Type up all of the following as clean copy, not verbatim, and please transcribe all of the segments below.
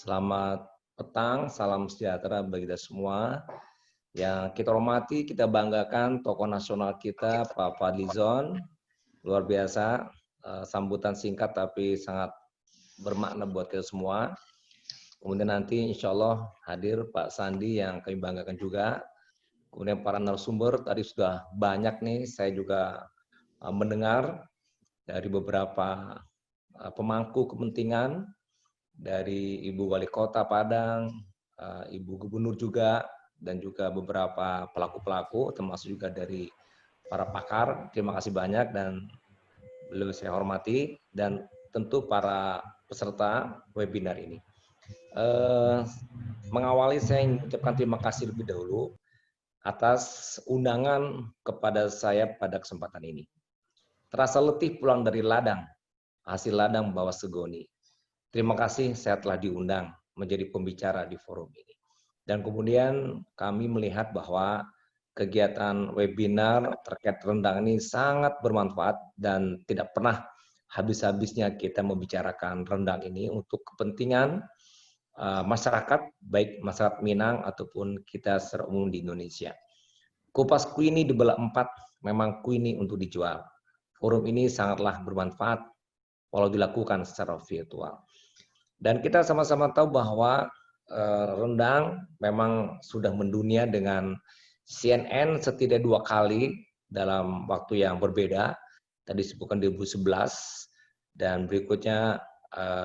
Selamat petang, salam sejahtera bagi kita semua. Yang kita hormati, kita banggakan tokoh nasional kita, Pak Fadlizon. Luar biasa, sambutan singkat tapi sangat bermakna buat kita semua. Kemudian nanti insya Allah hadir Pak Sandi yang kami banggakan juga. Kemudian para narasumber, tadi sudah banyak nih, saya juga mendengar dari beberapa pemangku kepentingan, dari Ibu Wali Kota Padang, Ibu Gubernur juga, dan juga beberapa pelaku-pelaku, termasuk juga dari para pakar. Terima kasih banyak dan beliau saya hormati, dan tentu para peserta webinar ini. Mengawali saya ingin mengucapkan terima kasih lebih dahulu atas undangan kepada saya pada kesempatan ini. Terasa letih pulang dari ladang, hasil ladang bawa segoni. Terima kasih saya telah diundang menjadi pembicara di forum ini. Dan kemudian kami melihat bahwa kegiatan webinar terkait rendang ini sangat bermanfaat dan tidak pernah habis-habisnya kita membicarakan rendang ini untuk kepentingan masyarakat, baik masyarakat Minang ataupun kita secara umum di Indonesia. Kupas Queenie dibelah 4, memang Queenie untuk dijual. Forum ini sangatlah bermanfaat walau dilakukan secara virtual. Dan kita sama-sama tahu bahwa rendang memang sudah mendunia dengan CNN setidaknya 2 kali dalam waktu yang berbeda. Tadi disebutkan 2011 dan berikutnya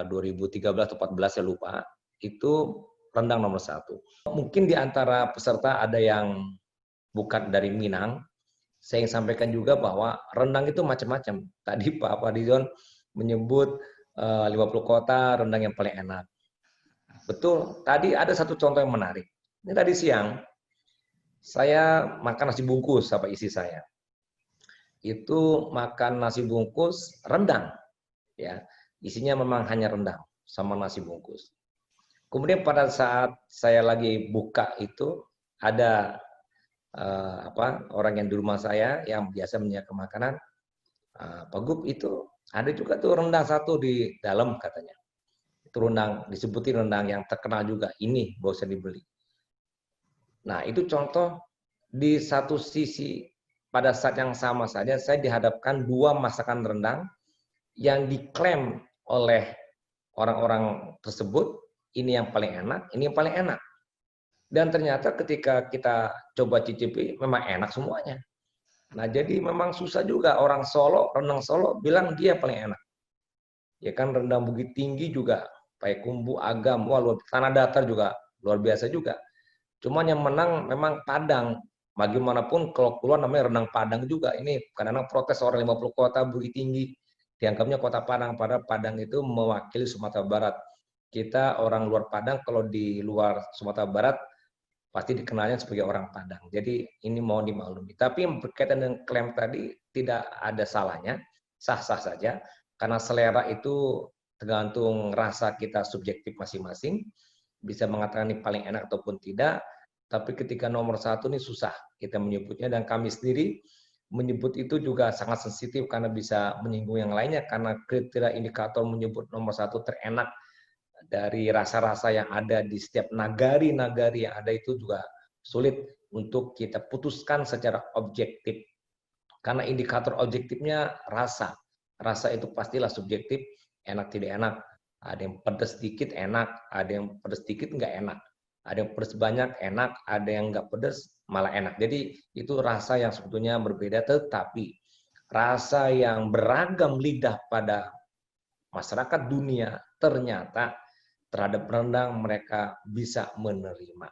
2013 atau 2014 saya lupa. Itu rendang nomor 1. Mungkin di antara peserta ada yang bukan dari Minang. Saya ingin sampaikan juga bahwa rendang itu macam-macam. Tadi Pak Fadlizon menyebut 50 kota rendang yang paling enak. Betul, tadi ada satu contoh yang menarik. Ini tadi siang, saya makan nasi bungkus sama istri saya. Itu makan nasi bungkus rendang. Ya, isinya memang hanya rendang sama nasi bungkus. Kemudian pada saat saya lagi buka itu, ada orang yang di rumah saya yang biasa menyiapkan makanan, Pak Gub itu ada juga tuh rendang satu di dalam katanya. Itu rendang, disebutin rendang yang terkenal juga. Ini bosan dibeli. Nah, itu contoh di satu sisi pada saat yang sama saja saya dihadapkan 2 masakan rendang yang diklaim oleh orang-orang tersebut, ini yang paling enak, ini yang paling enak. Dan ternyata ketika kita coba cicipi, memang enak semuanya. Nah, jadi memang susah juga orang Solo, rendang Solo bilang dia paling enak. Ya kan rendang Bukit Tinggi juga, Payakumbuh, Agam, wah tanah datar juga luar biasa juga. Cuman yang menang memang Padang. Bagaimanapun kalau keluar namanya rendang Padang juga. Ini kadang-kadang protes orang 50 kota Bukit Tinggi dianggapnya kota Padang, padahal Padang itu mewakili Sumatera Barat. Kita orang luar Padang kalau di luar Sumatera Barat pasti dikenalnya sebagai orang Padang. Jadi ini mau dimaklumi. Tapi berkaitan dengan klaim tadi tidak ada salahnya, sah-sah saja. Karena selera itu tergantung rasa kita subjektif masing-masing. Bisa mengatakan ini paling enak ataupun tidak. Tapi ketika nomor 1 ini susah kita menyebutnya. Dan kami sendiri menyebut itu juga sangat sensitif karena bisa menyinggung yang lainnya. Karena kriteria indikator menyebut nomor 1 terenak dari rasa-rasa yang ada di setiap nagari-nagari yang ada itu juga sulit untuk kita putuskan secara objektif. Karena indikator objektifnya rasa. Rasa itu pastilah subjektif, enak tidak enak. Ada yang pedas sedikit enak, ada yang pedas sedikit nggak enak. Ada yang pedas banyak enak, ada yang nggak pedas malah enak. Jadi itu rasa yang sebetulnya berbeda, tetapi rasa yang beragam lidah pada masyarakat dunia ternyata terhadap rendang mereka bisa menerima.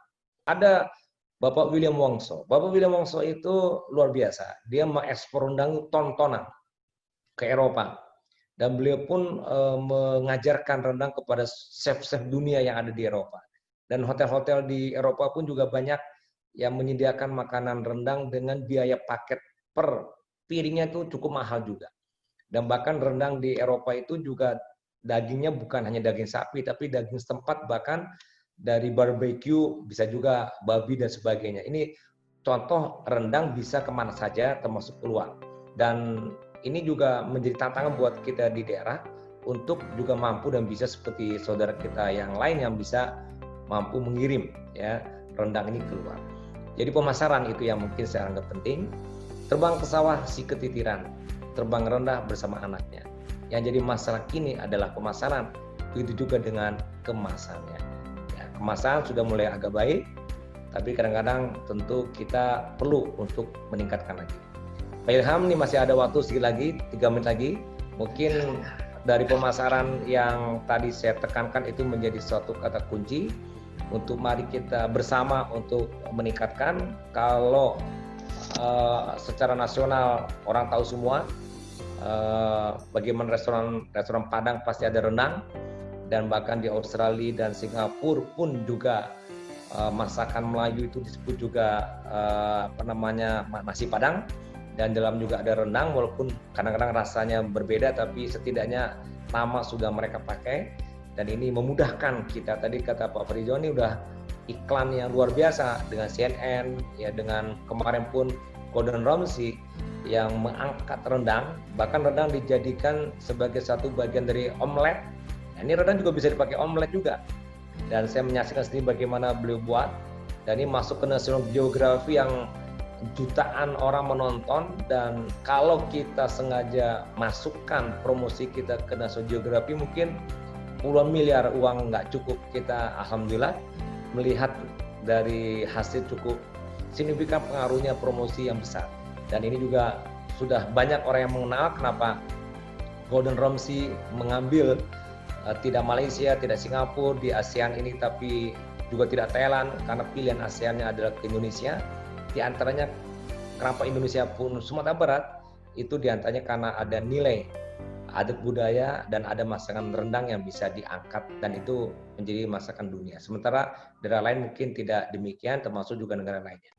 Ada Bapak William Wongso. Bapak William Wongso itu luar biasa. Dia mengekspor rendang tontonan ke Eropa. Dan beliau pun mengajarkan rendang kepada chef-chef dunia yang ada di Eropa. Dan hotel-hotel di Eropa pun juga banyak yang menyediakan makanan rendang dengan biaya paket per piringnya itu cukup mahal juga. Dan bahkan rendang di Eropa itu juga dagingnya bukan hanya daging sapi, tapi daging setempat, bahkan dari barbecue, bisa juga babi dan sebagainya. Ini contoh rendang bisa kemana saja, termasuk keluar. Dan ini juga menjadi tantangan buat kita di daerah, untuk juga mampu dan bisa seperti saudara kita yang lain yang bisa mampu mengirim ya rendang ini keluar. Jadi pemasaran itu yang mungkin saya anggap penting. Terbang ke sawah si ketitiran, terbang rendah bersama anaknya. Yang jadi masalah kini adalah pemasaran, begitu juga dengan kemasannya. Ya, kemasan sudah mulai agak baik, tapi kadang-kadang tentu kita perlu untuk meningkatkan lagi. Pak Ilham, ini masih ada waktu sedikit lagi, 3 menit lagi. Mungkin dari pemasaran yang tadi saya tekankan itu menjadi suatu kata kunci untuk mari kita bersama untuk meningkatkan. Kalau secara nasional orang tahu semua bagaimana restoran Padang pasti ada rendang, dan bahkan di Australia dan Singapura pun juga masakan Melayu itu disebut juga nasi Padang, dan dalam juga ada rendang walaupun kadang-kadang rasanya berbeda tapi setidaknya nama sudah mereka pakai, dan ini memudahkan kita. Tadi kata Pak Farijo ini udah iklan yang luar biasa dengan CNN ya, dengan kemarin pun Gordon Ramsay yang mengangkat rendang, bahkan rendang dijadikan sebagai satu bagian dari omelet. Nah, ini rendang juga bisa dipakai omelet juga. Dan saya menyaksikan sendiri bagaimana beliau buat, dan ini masuk ke National Geographic yang jutaan orang menonton. Dan kalau kita sengaja masukkan promosi kita ke National Geographic, mungkin puluhan miliar uang nggak cukup kita. Alhamdulillah melihat dari hasil cukup signifikan pengaruhnya promosi yang besar. Dan ini juga sudah banyak orang yang mengenal kenapa Gordon Ramsay mengambil tidak Malaysia, tidak Singapura di ASEAN ini, tapi juga tidak Thailand, karena pilihan ASEAN-nya adalah ke Indonesia. Di antaranya kenapa Indonesia pun Sumatera Barat, itu di antaranya karena ada nilai adat budaya dan ada masakan rendang yang bisa diangkat, dan itu menjadi masakan dunia. Sementara daerah lain mungkin tidak demikian, termasuk juga negara lainnya.